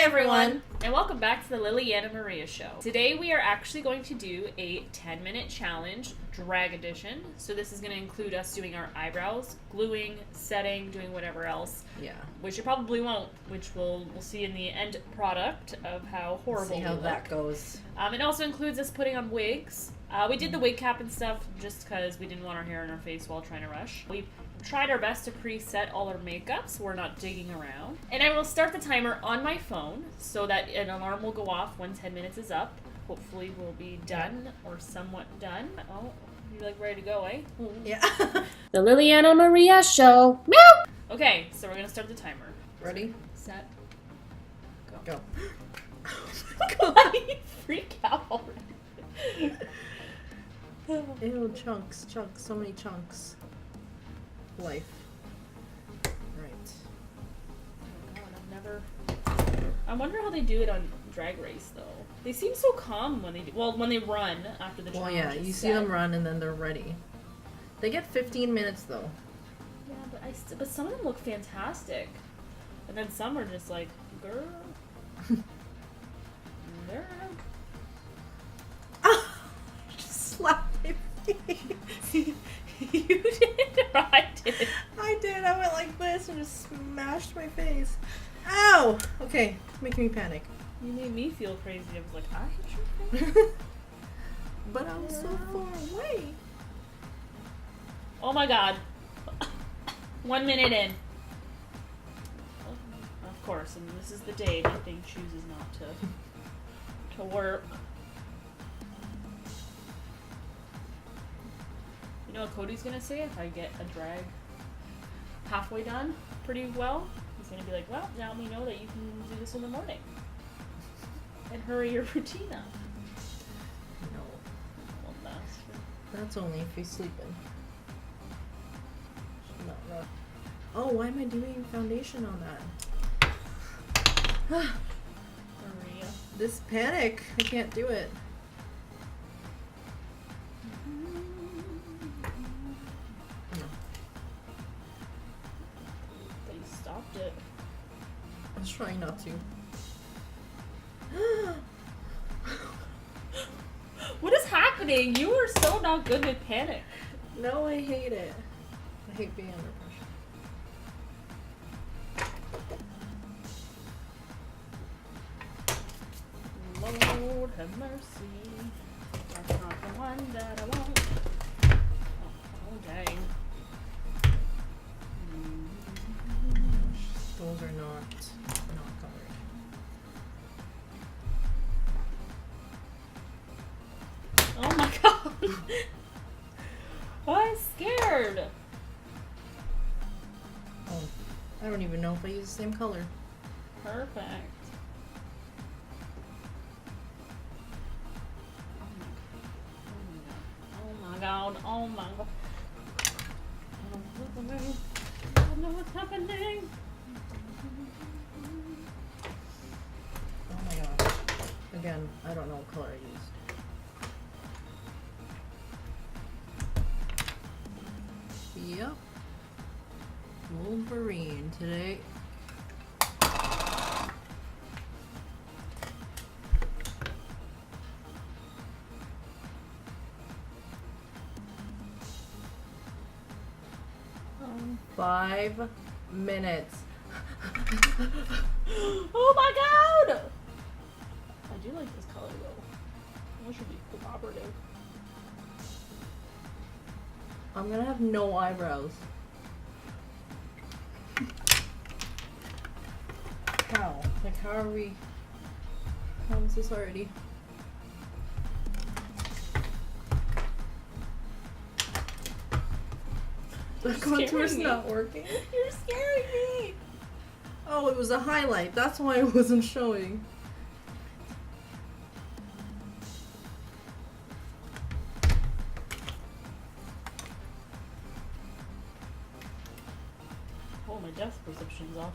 everyone, and welcome back to the Liliana and Maria Show. Today we are actually going to do a 10-minute challenge, drag edition. So this is going to include us doing our eyebrows, gluing, setting, doing whatever else. Yeah. Which you probably won't, which we'll see in the end product of how horrible see how that goes. It also includes us putting on wigs. We did the wig cap and stuff just because we didn't want our hair in our face while trying to rush. We tried our best to preset all our makeup so we're not digging around. And I will start the timer on my phone so that an alarm will go off when 10 minutes is up. Hopefully we'll be done or somewhat done. Oh, you're like ready to go, eh? Yeah. The Liliana and Maria Show. Meow! Okay, so we're gonna start the timer. Ready? Set. Go. Why do you freak out already? Ew, chunks, so many chunks. Life. Right. Oh God, I've never... I wonder how they do it on Drag Race, though. They seem so calm when they do... Well, when they run after the challenge. Well, yeah, you see them run and then they're ready. They get 15 minutes, though. Yeah, but some of them look fantastic. And then some are just like, girl. Girl. Just slap my face. You did or I did? I did. I went like this and just smashed my face. Ow! Okay, making me panic. You made me feel crazy. I was like, I hit your face. But I was so far away. Oh my God. 1 minute in. Of course, and this is the day my thing chooses not to work. You know what Cody's gonna say if I get a drag halfway done pretty well? He's gonna be like, well, now we know that you can do this in the morning. And hurry your routine up. No. Well, That's only if he's sleeping. Not rough. Oh, why am I doing foundation on that? Maria. This panic. I can't do it. They stopped it. I was trying not to. What is happening? You are so not good with panic. No, I hate it. I hate being under pressure. Lord have mercy. That's not the one that I want. Oh dang. Those are not covered. Oh my God. I'm scared. Oh, I don't even know if I use the same color. Perfect. Oh my God. Oh my God. I don't know what's happening. Oh my gosh. Again, I don't know what color I used. Yep. Wolverine today. Um, 5 minutes. Oh my God! I do like this color though. It should be cooperative. I'm gonna have no eyebrows. How? Like, how are we? How is this already? The contour's not working. You're scaring me! Oh, it was a highlight. That's why it wasn't showing. Oh, my depth perception's off.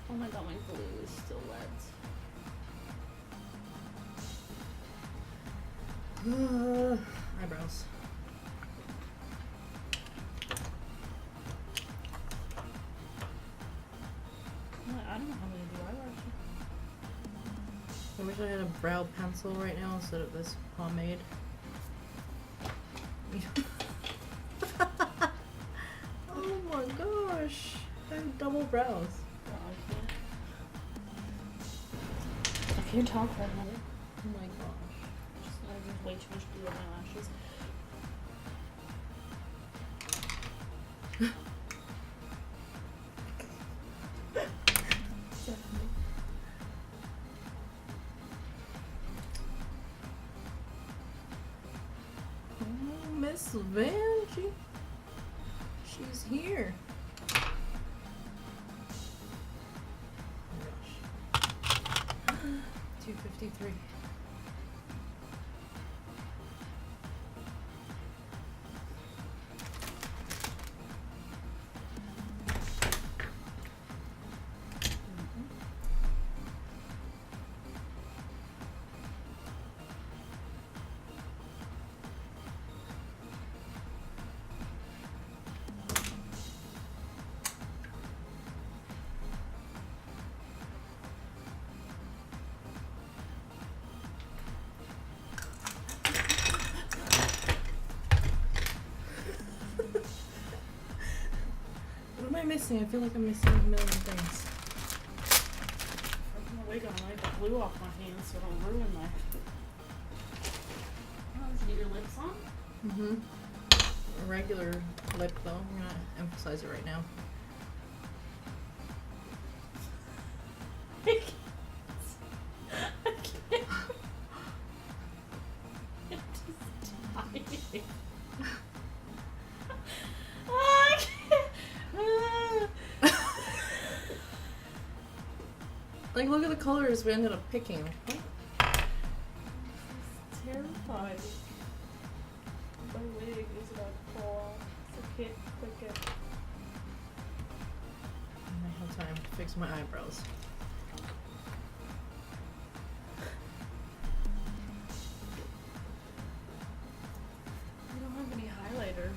Oh my God, my glue is still wet. Eyebrows. I don't know how many do eyelashes. I wish I had a brow pencil right now instead of this pomade. Oh my gosh. I have double brows. I can't talk for a minute. Oh my gosh. There's way too much glue on my lashes. Oh, Miss Van, she's here. Oh my gosh. 253. What am I missing? I feel like I'm missing a million things. I'm gonna wait on I got glue off my hands so I don't ruin my. Oh, did you get your lips on? Mm-hmm. A regular lip though. I'm gonna emphasize it right now. I can't. I'm just dying. I can't. Like, look at the colors we ended up picking. This is terrifying. My wig is about to fall off. So I can't click it. I have time to fix my eyebrows. I don't have any highlighter.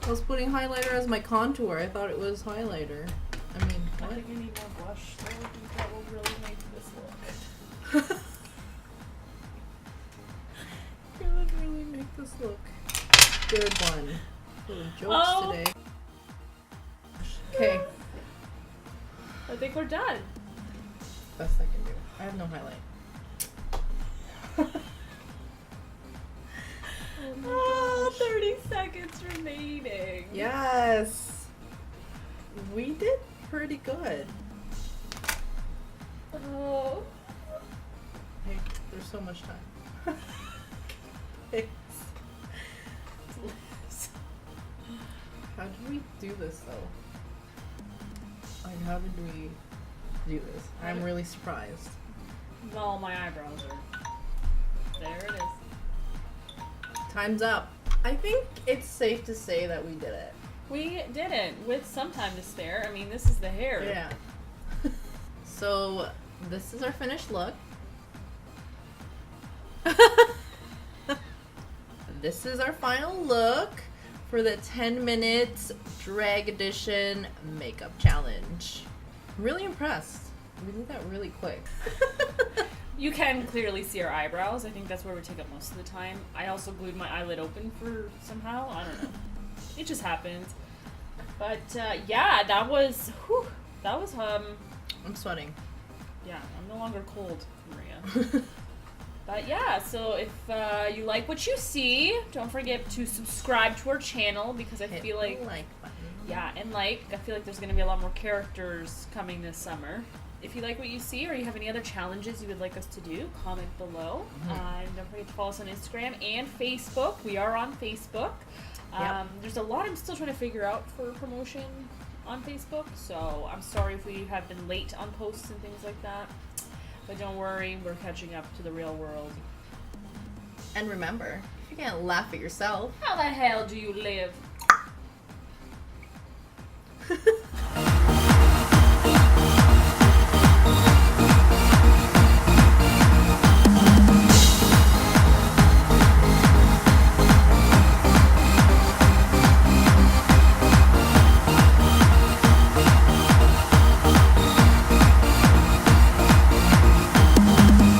I was putting highlighter as my contour. I thought it was highlighter. I mean, I what? think I need more blush. So I think that will really make this look. It would really make this look good one. Little jokes Oh. today. Okay, I think we're done. best I can do. I have no highlight. Oh, 30 seconds remaining. Yes, we did pretty good. Oh. Hey, there's so much time. Thanks. How did we do this though? Like, how did we do this? I'm really surprised. Well, my eyebrows are. There it is. Time's up. I think it's safe to say that we did it. We didn't, with some time to spare. I mean, this is the hair. Yeah. So, this is our finished look. This is our final look for the 10 minutes drag edition makeup challenge. I'm really impressed. We did that really quick. You can clearly see our eyebrows. I think that's where we take up most of the time. I also glued my eyelid open for somehow. I don't know. It just happens. But yeah, that was. Whew, that was I'm sweating. Yeah, I'm no longer cold, Maria. But yeah, so if you like what you see, don't forget to subscribe to our channel because I feel like button. yeah, and I feel like there's gonna be a lot more characters coming this summer. If you like what you see or you have any other challenges you would like us to do, comment below. And don't forget to follow us on Instagram and Facebook. We are on Facebook. Yep. There's a lot I'm still trying to figure out for promotion on Facebook, so I'm sorry if we have been late on posts and things like that. But don't worry, we're catching up to the real world. And remember, if you can't laugh at yourself, How the hell do you live?